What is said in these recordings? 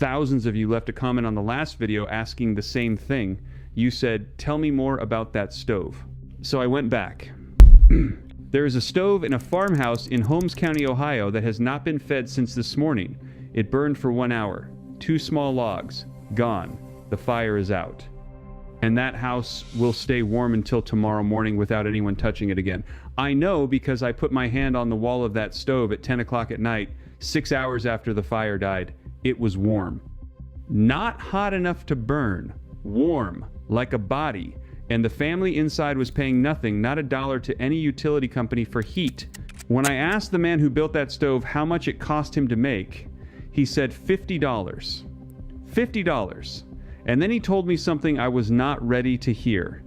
Thousands of you left a comment on the last video asking the same thing. You said, "Tell me more about that stove." So I went back. There is a stove in a farmhouse in Holmes County, Ohio that has not been fed since this morning. It burned for 1 hour. 2 small logs. Gone. The fire is out. And that house will stay warm until tomorrow morning without anyone touching it again. I know because I put my hand on the wall of that stove at 10 o'clock at night, 6 hours after the fire died. It was warm. Not hot enough to burn. Warm, like a body. And the family inside was paying nothing, not $1 to any utility company for heat. When I asked the man who built that stove how much it cost him to make, he said $50. $50. And then he told me something I was not ready to hear.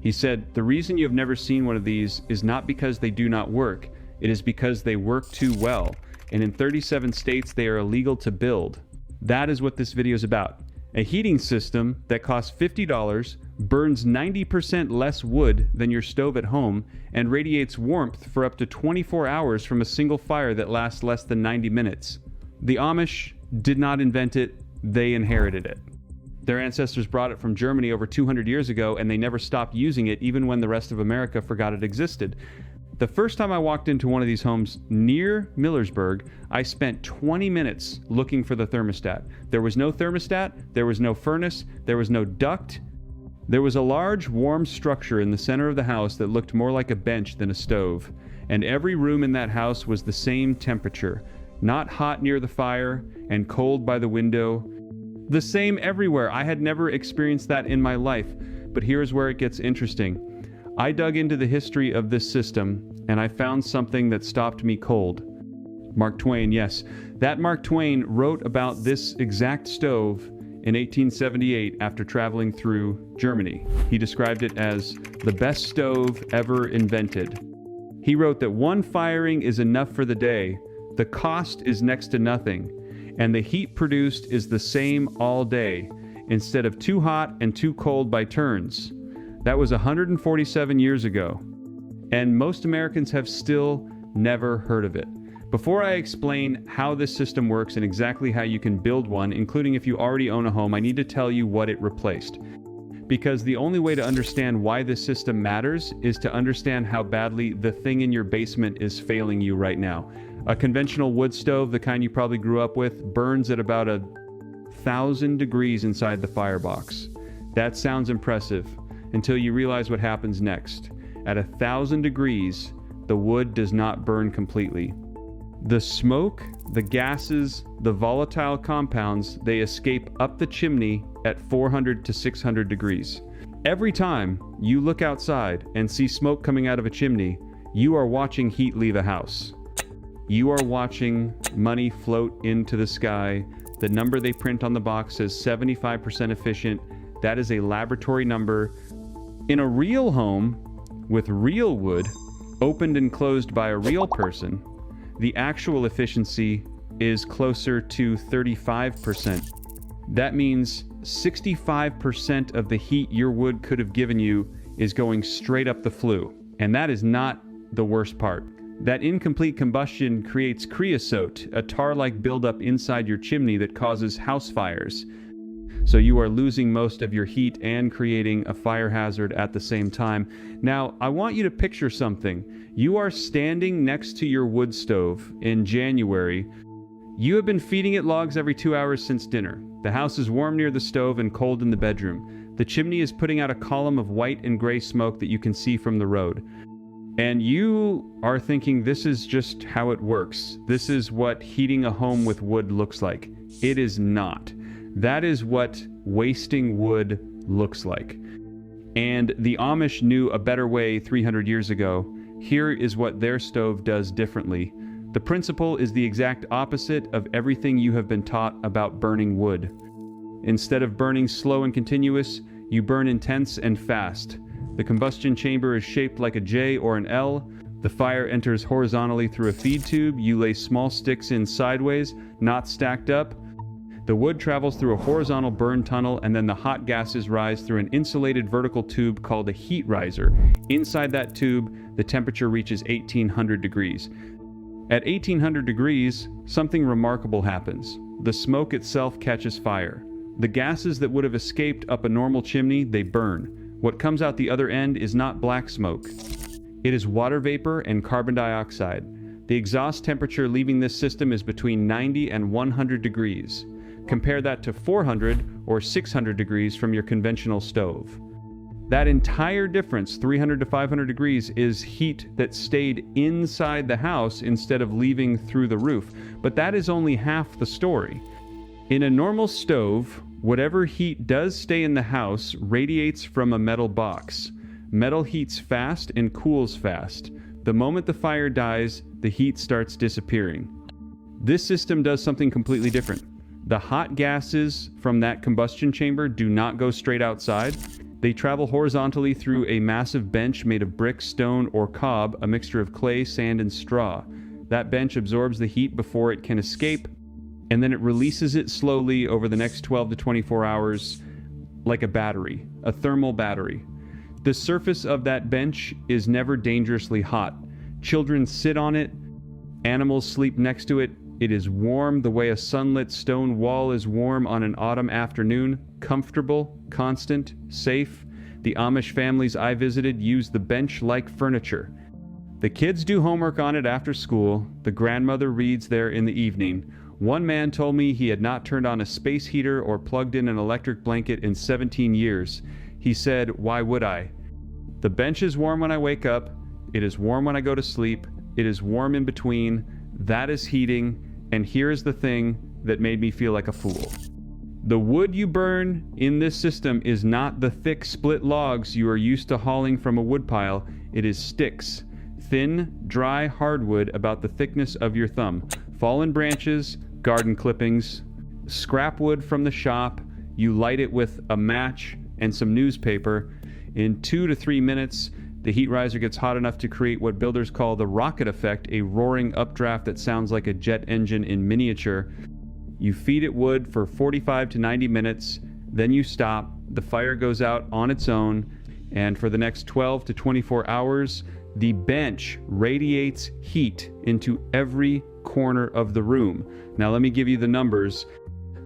He said, "The reason you have never seen one of these is not because they do not work. It is because they work too well. And in 37 states, they are illegal to build." That is what this video is about. A heating system that costs $50, burns 90% less wood than your stove at home, and radiates warmth for up to 24 hours from a single fire that lasts less than 90 minutes. The Amish did not invent it, they inherited it. Their ancestors brought it from Germany over 200 years ago, and they never stopped using it even when the rest of America forgot it existed. The first time I walked into one of these homes near Millersburg, I spent 20 minutes looking for the thermostat. There was no thermostat, there was no furnace, there was no duct. There was a large, warm structure in the center of the house that looked more like a bench than a stove. And every room in that house was the same temperature. Not hot near the fire and cold by the window. The same everywhere. I had never experienced that in my life. But here's where it gets interesting. I dug into the history of this system, and I found something that stopped me cold. Mark Twain, yes. That Mark Twain wrote about this exact stove in 1878 after traveling through Germany. He described it as the best stove ever invented. He wrote that 1 firing is enough for the day, the cost is next to nothing, and the heat produced is the same all day, instead of too hot and too cold by turns. That was 147 years ago, and most Americans have still never heard of it. Before I explain how this system works and exactly how you can build one, including if you already own a home, I need to tell you what it replaced. Because the only way to understand why this system matters is to understand how badly the thing in your basement is failing you right now. A conventional wood stove, the kind you probably grew up with, burns at about 1,000 degrees inside the firebox. That sounds impressive until you realize what happens next. At 1,000 degrees, the wood does not burn completely. The smoke, the gases, the volatile compounds, they escape up the chimney at 400 to 600 degrees. Every time you look outside and see smoke coming out of a chimney, you are watching heat leave a house. You are watching money float into the sky. The number they print on the box says 75% efficient. That is a laboratory number. In a real home with real wood, opened and closed by a real person, the actual efficiency is closer to 35%. That means 65% of the heat your wood could have given you is going straight up the flue. And that is not the worst part. That incomplete combustion creates creosote, a tar-like buildup inside your chimney that causes house fires. So you are losing most of your heat and creating a fire hazard at the same time. Now, I want you to picture something. You are standing next to your wood stove in January. You have been feeding it logs every 2 hours since dinner. The house is warm near the stove and cold in the bedroom. The chimney is putting out a column of white and gray smoke that you can see from the road. And you are thinking this is just how it works. This is what heating a home with wood looks like. It is not. That is what wasting wood looks like. And the Amish knew a better way 300 years ago. Here is what their stove does differently. The principle is the exact opposite of everything you have been taught about burning wood. Instead of burning slow and continuous, you burn intense and fast. The combustion chamber is shaped like a J or an L. The fire enters horizontally through a feed tube. You lay small sticks in sideways, not stacked up. The wood travels through a horizontal burn tunnel, and then the hot gases rise through an insulated vertical tube called a heat riser. Inside that tube, the temperature reaches 1,800 degrees. At 1,800 degrees, something remarkable happens. the smoke itself catches fire. The gases that would have escaped up a normal chimney, they burn. What comes out the other end is not black smoke. It is water vapor and carbon dioxide. The exhaust temperature leaving this system is between 90 and 100 degrees. Compare that to 400 or 600 degrees from your conventional stove. That entire difference, 300 to 500 degrees, is heat that stayed inside the house instead of leaving through the roof. But that is only half the story. In a normal stove, whatever heat does stay in the house radiates from a metal box. Metal heats fast and cools fast. The moment the fire dies, the heat starts disappearing. This system does something completely different. The hot gases from that combustion chamber do not go straight outside. They travel horizontally through a massive bench made of brick, stone, or cob, a mixture of clay, sand, and straw. That bench absorbs the heat before it can escape, and then it releases it slowly over the next 12 to 24 hours like a battery, a thermal battery. The surface of that bench is never dangerously hot. Children sit on it, animals sleep next to it. It is warm the way a sunlit stone wall is warm on an autumn afternoon, comfortable, constant, safe. The Amish families I visited use the bench like furniture. The kids do homework on it after school. The grandmother reads there in the evening. One man told me he had not turned on a space heater or plugged in an electric blanket in 17 years. He said, "Why would I? The bench is warm when I wake up. It is warm when I go to sleep. It is warm in between. That is heating. And here is the thing that made me feel like a fool." The wood you burn in this system is not the thick split logs you are used to hauling from a woodpile. It is sticks. Thin, dry hardwood about the thickness of your thumb. Fallen branches, garden clippings, scrap wood from the shop. You light it with a match and some newspaper. In 2 to 3 minutes, the heat riser gets hot enough to create what builders call the rocket effect, a roaring updraft that sounds like a jet engine in miniature. You feed it wood for 45 to 90 minutes, then you stop, the fire goes out on its own, and for the next 12 to 24 hours, the bench radiates heat into every corner of the room. Now let me give you the numbers,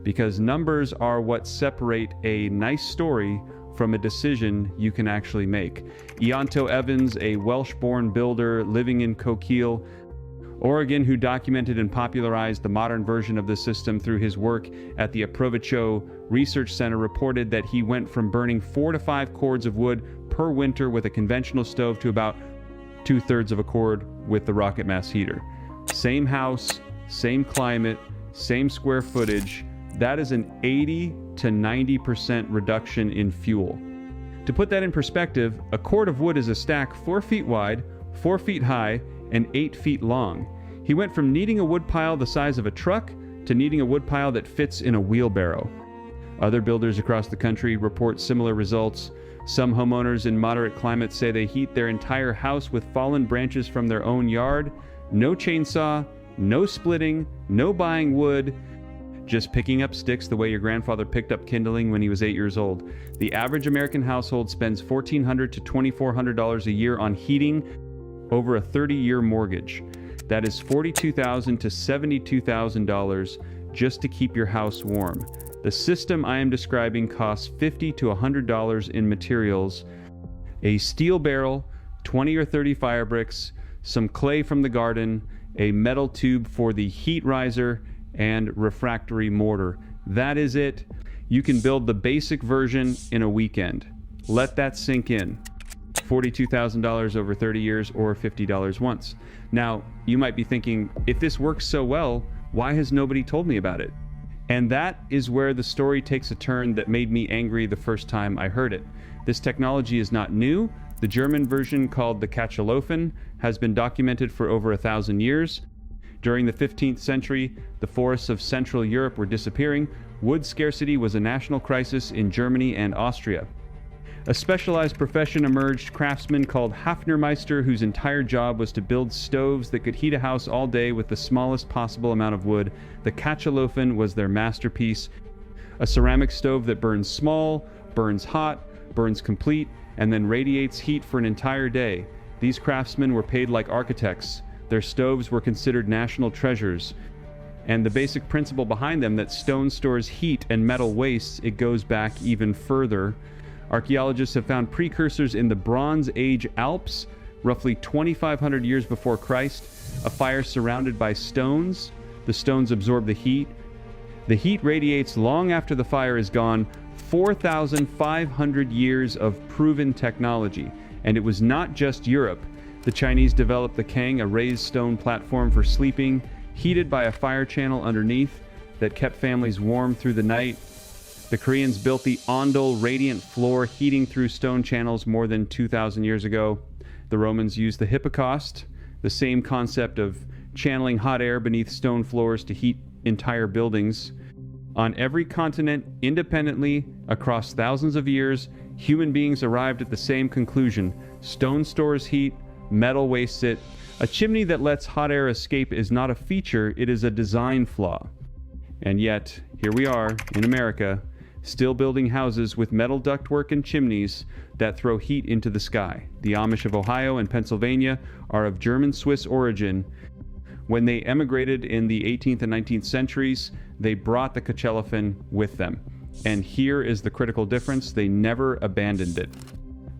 because numbers are what separate a nice story from a decision you can actually make. Ianto Evans, a Welsh-born builder living in Coquille, Oregon, who documented and popularized the modern version of the system through his work at the Aprovecho Research Center, reported that he went from burning 4 to 5 cords of wood per winter with a conventional stove to about 2/3 of a cord with the rocket mass heater. Same house, same climate, same square footage. That is an 80 to 90% reduction in fuel. To put that in perspective, a cord of wood is a stack 4 feet wide, 4 feet high, and 8 feet long. He went from needing a woodpile the size of a truck to needing a woodpile that fits in a wheelbarrow. Other builders across the country report similar results. Some homeowners in moderate climates say they heat their entire house with fallen branches from their own yard. No chainsaw, no splitting, no buying wood, just picking up sticks the way your grandfather picked up kindling when he was 8 years old. The average American household spends $1,400 to $2,400 a year on heating over a 30-year mortgage. That is $42,000 to $72,000 just to keep your house warm. The system I am describing costs $50 to $100 in materials, a steel barrel, 20 or 30 fire bricks, some clay from the garden, a metal tube for the heat riser, and refractory mortar. That is it. You can build the basic version in a weekend. Let that sink in. $42,000 over 30 years or $50 once. Now, you might be thinking, if this works so well, why has nobody told me about it? And that is where the story takes a turn that made me angry the first time I heard it. This technology is not new. The German version, called the Kachelofen, has been documented for over 1,000 years. During the 15th century, the forests of Central Europe were disappearing. Wood scarcity was a national crisis in Germany and Austria. A specialized profession emerged, craftsmen called Hafnermeister, whose entire job was to build stoves that could heat a house all day with the smallest possible amount of wood. The Kachelofen was their masterpiece. A ceramic stove that burns small, burns hot, burns complete, and then radiates heat for an entire day. These craftsmen were paid like architects. Their stoves were considered national treasures. And the basic principle behind them, that stone stores heat and metal wastes, it goes back even further. Archaeologists have found precursors in the Bronze Age Alps, roughly 2,500 years before Christ. A fire surrounded by stones. The stones absorb the heat. The heat radiates long after the fire is gone. 4,500 years of proven technology. And it was not just Europe. The Chinese developed the Kang, a raised stone platform for sleeping, heated by a fire channel underneath that kept families warm through the night. The Koreans built the Ondol radiant floor, heating through stone channels more than 2,000 years ago. The Romans used the hypocaust, the same concept of channeling hot air beneath stone floors to heat entire buildings. On every continent, independently, across thousands of years, human beings arrived at the same conclusion. Stone stores heat, metal wastes it. A chimney that lets hot air escape is not a feature, it is a design flaw. And yet, here we are, in America, still building houses with metal ductwork and chimneys that throw heat into the sky. The Amish of Ohio and Pennsylvania are of German-Swiss origin. When they emigrated in the 18th and 19th centuries, they brought the Kachelafin with them. And here is the critical difference: they never abandoned it.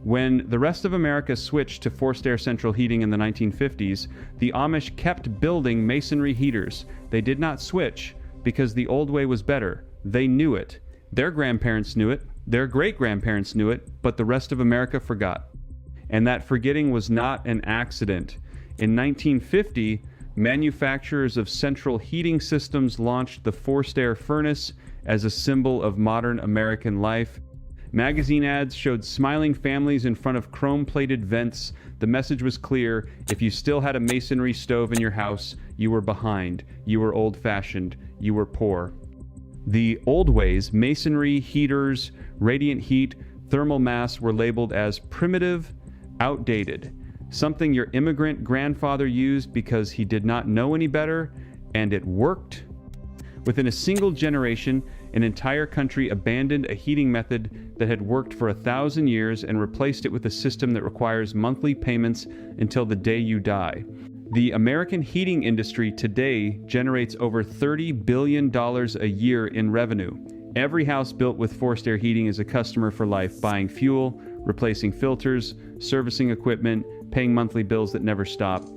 When the rest of America switched to forced air central heating in the 1950s, the Amish kept building masonry heaters. They did not switch because the old way was better. They knew it. Their grandparents knew it. Their great-grandparents knew it, but the rest of America forgot. And that forgetting was not an accident. In 1950, manufacturers of central heating systems launched the forced air furnace as a symbol of modern American life. Magazine ads showed smiling families in front of chrome-plated vents. The message was clear: if you still had a masonry stove in your house, you were behind, you were old-fashioned, you were poor. The old ways, masonry, heaters, radiant heat, thermal mass, were labeled as primitive, outdated, something your immigrant grandfather used because he did not know any better, and it worked. Within a single generation, an entire country abandoned a heating method that had worked for 1,000 years and replaced it with a system that requires monthly payments until the day you die. The American heating industry today generates over $30 billion a year in revenue. Every house built with forced air heating is a customer for life, buying fuel, replacing filters, servicing equipment, paying monthly bills that never stop.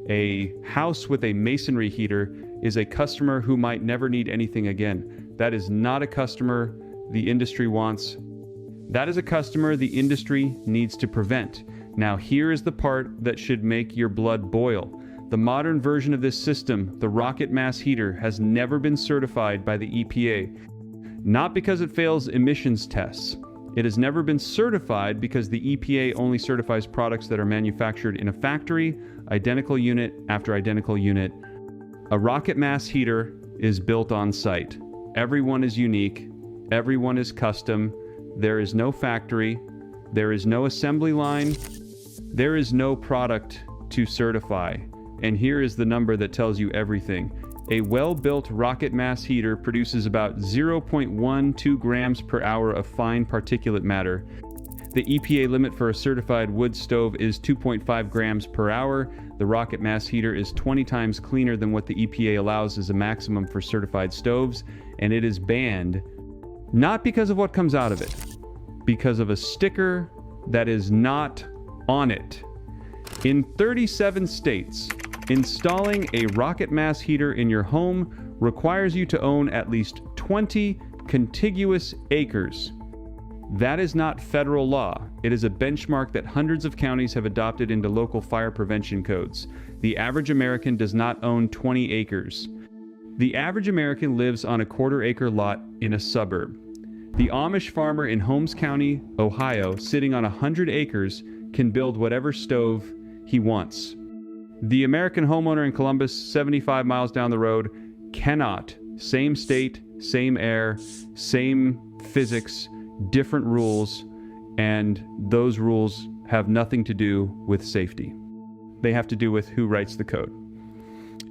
A house with a masonry heater is a customer who might never need anything again. That is not a customer the industry wants. That is a customer the industry needs to prevent. Now here is the part that should make your blood boil. The modern version of this system, the rocket mass heater, has never been certified by the EPA. Not because it fails emissions tests. It has never been certified because the EPA only certifies products that are manufactured in a factory, identical unit after identical unit. A rocket mass heater is built on site. Everyone is unique. Everyone is custom. There is no factory. There is no assembly line. There is no product to certify. And here is the number that tells you everything. A well-built rocket mass heater produces about 0.12 grams per hour of fine particulate matter. The EPA limit for a certified wood stove is 2.5 grams per hour. The rocket mass heater is 20 times cleaner than what the EPA allows as a maximum for certified stoves, and it is banned not because of what comes out of it, because of a sticker that is not on it. In 37 states, installing a rocket mass heater in your home requires you to own at least 20 contiguous acres. That is not federal law. It is a benchmark that hundreds of counties have adopted into local fire prevention codes. The average American does not own 20 acres. The average American lives on a quarter-acre lot in a suburb. The Amish farmer in Holmes County, Ohio, sitting on 100 acres, can build whatever stove he wants. The American homeowner in Columbus, 75 miles down the road, cannot. Same state, same air, same physics, different rules, and those rules have nothing to do with safety. They have to do with who writes the code.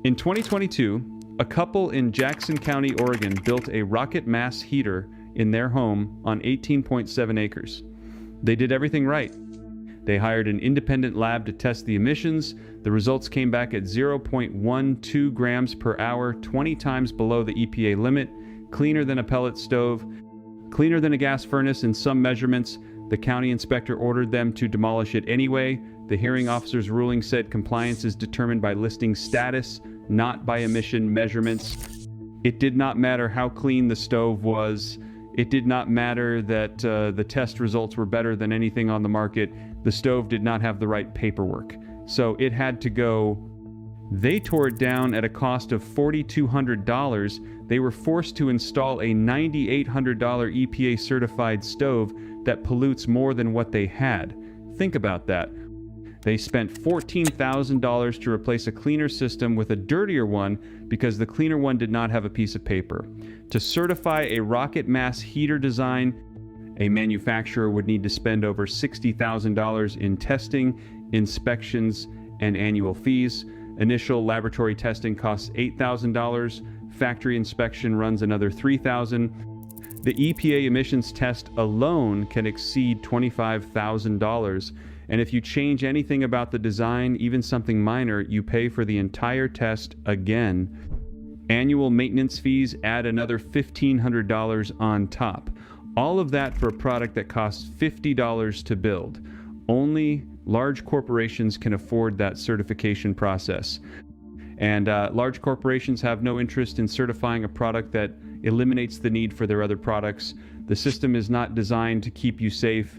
In 2022, a couple in Jackson County, Oregon, built a rocket mass heater in their home on 18.7 acres. They did everything right. They hired an independent lab to test the emissions. The results came back at 0.12 grams per hour, 20 times below the EPA limit, cleaner than a pellet stove, cleaner than a gas furnace in some measurements. The county inspector ordered them to demolish it anyway. The hearing officer's ruling said compliance is determined by listing status, not by emission measurements. It did not matter how clean the stove was. It did not matter that the test results were better than anything on the market. The stove did not have the right paperwork. So it had to go. They tore it down at a cost of $4,200. They were forced to install a $9,800 EPA certified stove that pollutes more than what they had. Think about that. They spent $14,000 to replace a cleaner system with a dirtier one because the cleaner one did not have a piece of paper. To certify a rocket mass heater design, a manufacturer would need to spend over $60,000 in testing, inspections, and annual fees. Initial laboratory testing costs $8,000. Factory inspection runs another $3,000. The EPA emissions test alone can exceed $25,000. And if you change anything about the design, even something minor, you pay for the entire test again. Annual maintenance fees add another $1,500 on top. All of that for a product that costs $50 to build. Only large corporations can afford that certification process. And large corporations have no interest in certifying a product that eliminates the need for their other products. The system is not designed to keep you safe.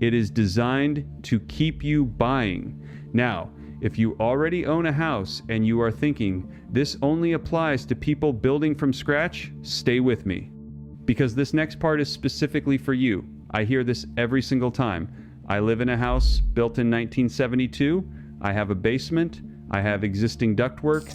It is designed to keep you buying. Now, if you already own a house and you are thinking, this only applies to people building from scratch, stay with me. Because this next part is specifically for you. I hear this every single time. I live in a house built in 1972. I have a basement. I have existing ductwork.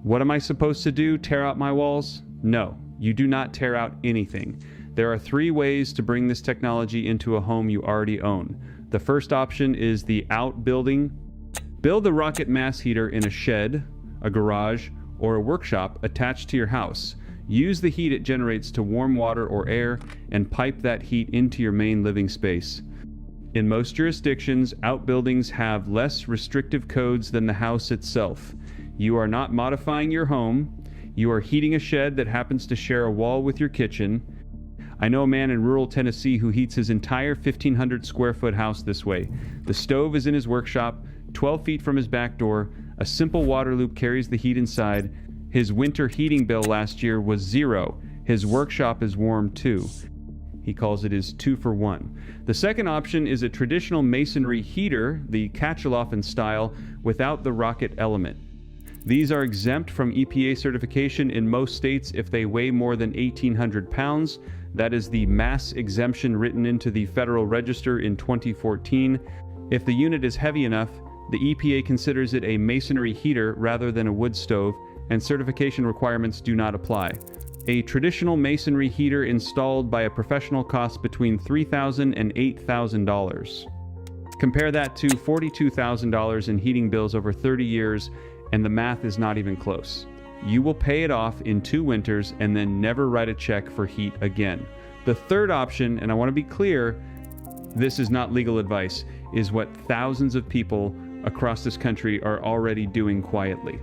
What am I supposed to do? Tear out my walls? No, you do not tear out anything. There are 3 ways to bring this technology into a home you already own. The first option is the outbuilding. Build a rocket mass heater in a shed, a garage, or a workshop attached to your house. Use the heat it generates to warm water or air and pipe that heat into your main living space. In most jurisdictions, outbuildings have less restrictive codes than the house itself. You are not modifying your home. You are heating a shed that happens to share a wall with your kitchen. I know a man in rural Tennessee who heats his entire 1,500 square foot house this way. The stove is in his workshop, 12 feet from his back door. A simple water loop carries the heat inside. His winter heating bill last year was $0. His workshop is warm too. He calls it his 2-for-1. The second option is a traditional masonry heater, the Katchaloffen style, without the rocket element. These are exempt from EPA certification in most states if they weigh more than 1,800 pounds. That is the mass exemption written into the Federal Register in 2014. If the unit is heavy enough, the EPA considers it a masonry heater rather than a wood stove, and certification requirements do not apply. A traditional masonry heater installed by a professional costs between $3,000 and $8,000. Compare that to $42,000 in heating bills over 30 years, and the math is not even close. You will pay it off in 2 winters and then never write a check for heat again. The third option, and I want to be clear, this is not legal advice, is what thousands of people across this country are already doing quietly.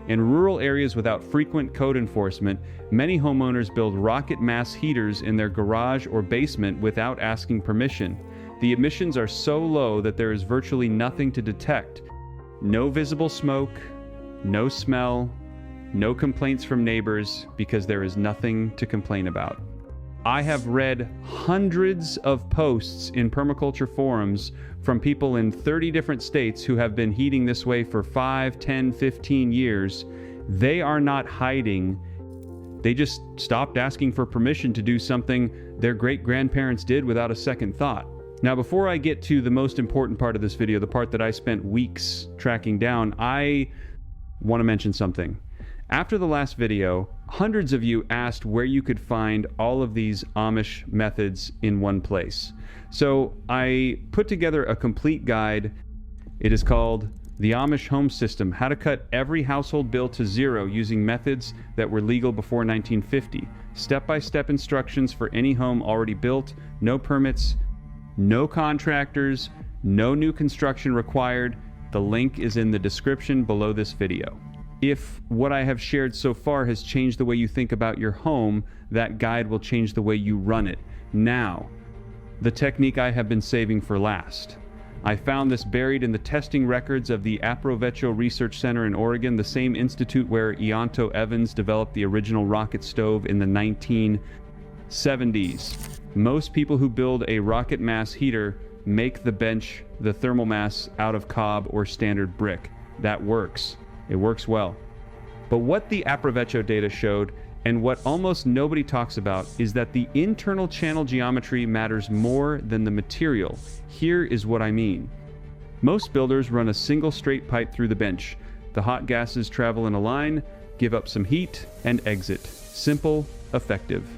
In rural areas without frequent code enforcement, many homeowners build rocket mass heaters in their garage or basement without asking permission. The emissions are so low that there is virtually nothing to detect. No visible smoke, no smell, no complaints from neighbors because there is nothing to complain about. I have read hundreds of posts in permaculture forums from people in 30 different states who have been heating this way for 5, 10, 15 years. They are not hiding. They just stopped asking for permission to do something their great-grandparents did without a second thought. Now, before I get to the most important part of this video, the part that I spent weeks tracking down, I want to mention something. After the last video, hundreds of you asked where you could find all of these Amish methods in one place. So I put together a complete guide. It is called The Amish Home System: How to Cut Every Household Bill to Zero Using Methods That Were Legal Before 1950. Step-by-step instructions for any home already built, no permits, no contractors, No new construction required. The link is in the description below this video. If what I have shared so far has changed the way you think about your home, that guide will change the way you run it. Now, the technique I have been saving for last. I found this buried in the testing records of the Aproveccio Research Center in Oregon, the same institute where Ianto Evans developed the original rocket stove in the 1970s. Most people who build a rocket mass heater make the bench, the thermal mass, out of cob or standard brick. That works. It works well. But what the Aproveccio data showed, and what almost nobody talks about, is that the internal channel geometry matters more than the material. Here is what I mean. Most builders run a single straight pipe through the bench. The hot gases travel in a line, give up some heat, and exit. Simple, effective.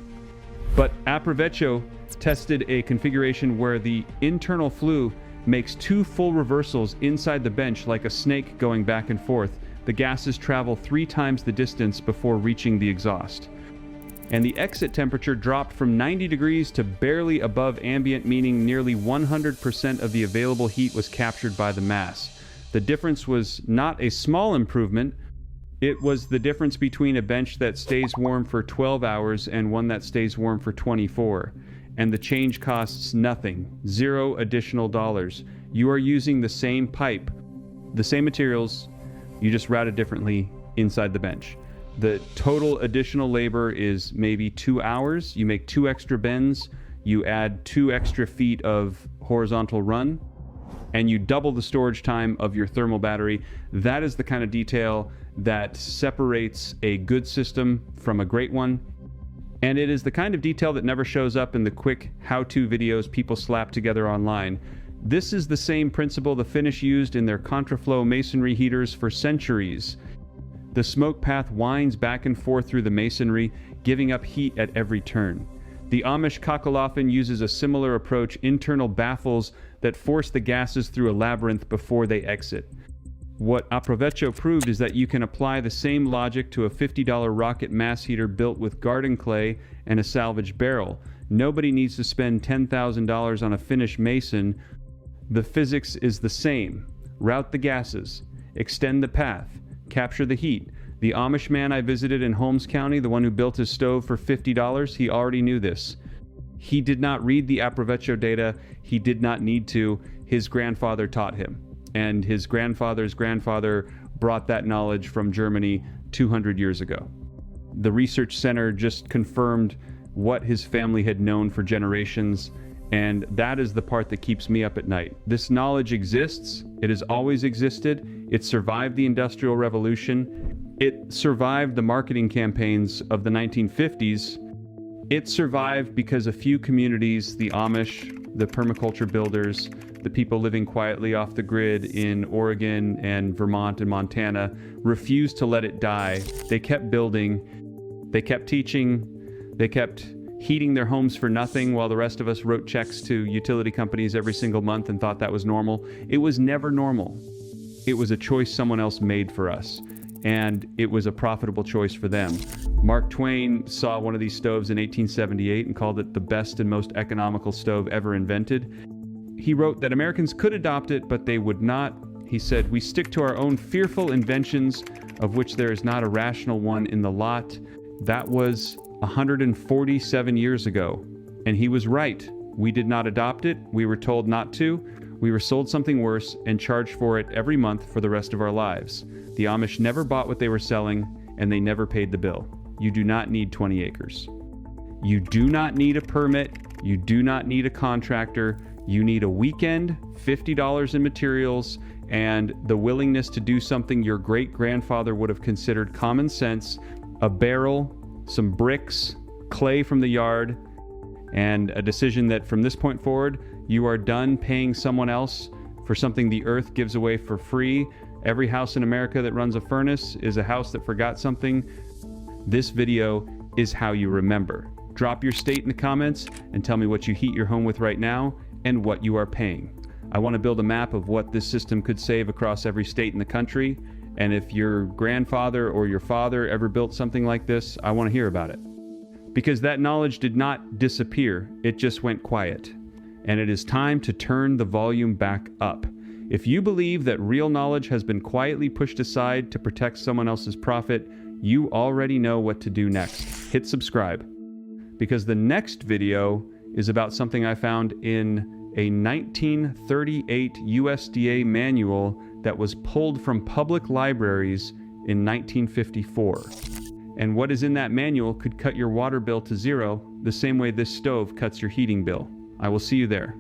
But Aproveccio tested a configuration where the internal flue makes two full reversals inside the bench like a snake going back and forth. The gases travel 3 times the distance before reaching the exhaust. And the exit temperature dropped from 90 degrees to barely above ambient, meaning nearly 100% of the available heat was captured by the mass. The difference was not a small improvement. It was the difference between a bench that stays warm for 12 hours and one that stays warm for 24. And the change costs nothing, $0 additional dollars. You are using the same pipe, the same materials, you just route it differently inside the bench. The total additional labor is maybe 2 hours. You make 2 extra bends, you add 2 extra feet of horizontal run, and you double the storage time of your thermal battery. That is the kind of detail that separates a good system from a great one. And it is the kind of detail that never shows up in the quick how-to videos people slap together online. This is the same principle the Finnish used in their contraflow masonry heaters for centuries. The smoke path winds back and forth through the masonry, giving up heat at every turn. The Amish Kakelhofen uses a similar approach, internal baffles that force the gases through a labyrinth before they exit. What Aproveccio proved is that you can apply the same logic to a $50 rocket mass heater built with garden clay and a salvage barrel. Nobody needs to spend $10,000 on a Finnish mason. The physics is the same. Route the gases, extend the path, capture the heat. The Amish man I visited in Holmes County, the one who built his stove for $50, he already knew this. He did not read the Aproveccio data. He did not need to. His grandfather taught him. And his grandfather's grandfather brought that knowledge from Germany 200 years ago. The research center just confirmed what his family had known for generations, and that is the part that keeps me up at night. This knowledge exists. It has always existed. It survived the Industrial Revolution. It survived the marketing campaigns of the 1950s. It survived because a few communities, the Amish, the permaculture builders, the people living quietly off the grid in Oregon and Vermont and Montana, refused to let it die. They kept building, they kept teaching, they kept heating their homes for nothing while the rest of us wrote checks to utility companies every single month and thought that was normal. It was never normal. It was a choice someone else made for us, and it was a profitable choice for them. Mark Twain saw one of these stoves in 1878 and called it the best and most economical stove ever invented. He wrote that Americans could adopt it, but they would not. He said, "We stick to our own fearful inventions, of which there is not a rational one in the lot." That was 147 years ago, and he was right. We did not adopt it. We were told not to. We were sold something worse and charged for it every month for the rest of our lives. The Amish never bought what they were selling, and they never paid the bill. You do not need 20 acres. You do not need a permit. You do not need a contractor. You need a weekend, $50 in materials, and the willingness to do something your great-grandfather would have considered common sense, a barrel, some bricks, clay from the yard, and a decision that from this point forward, you are done paying someone else for something the earth gives away for free. Every house in America that runs a furnace is a house that forgot something. This video is how you remember. Drop your state in the comments and tell me what you heat your home with right now and what you are paying. I want to build a map of what this system could save across every state in the country. And if your grandfather or your father ever built something like this, I want to hear about it. Because that knowledge did not disappear, it just went quiet. and it is time to turn the volume back up. If you believe that real knowledge has been quietly pushed aside to protect someone else's profit, you already know what to do next. Hit subscribe. Because the next video is about something I found in a 1938 USDA manual that was pulled from public libraries in 1954. And what is in that manual could cut your water bill to zero, the same way this stove cuts your heating bill. I will see you there.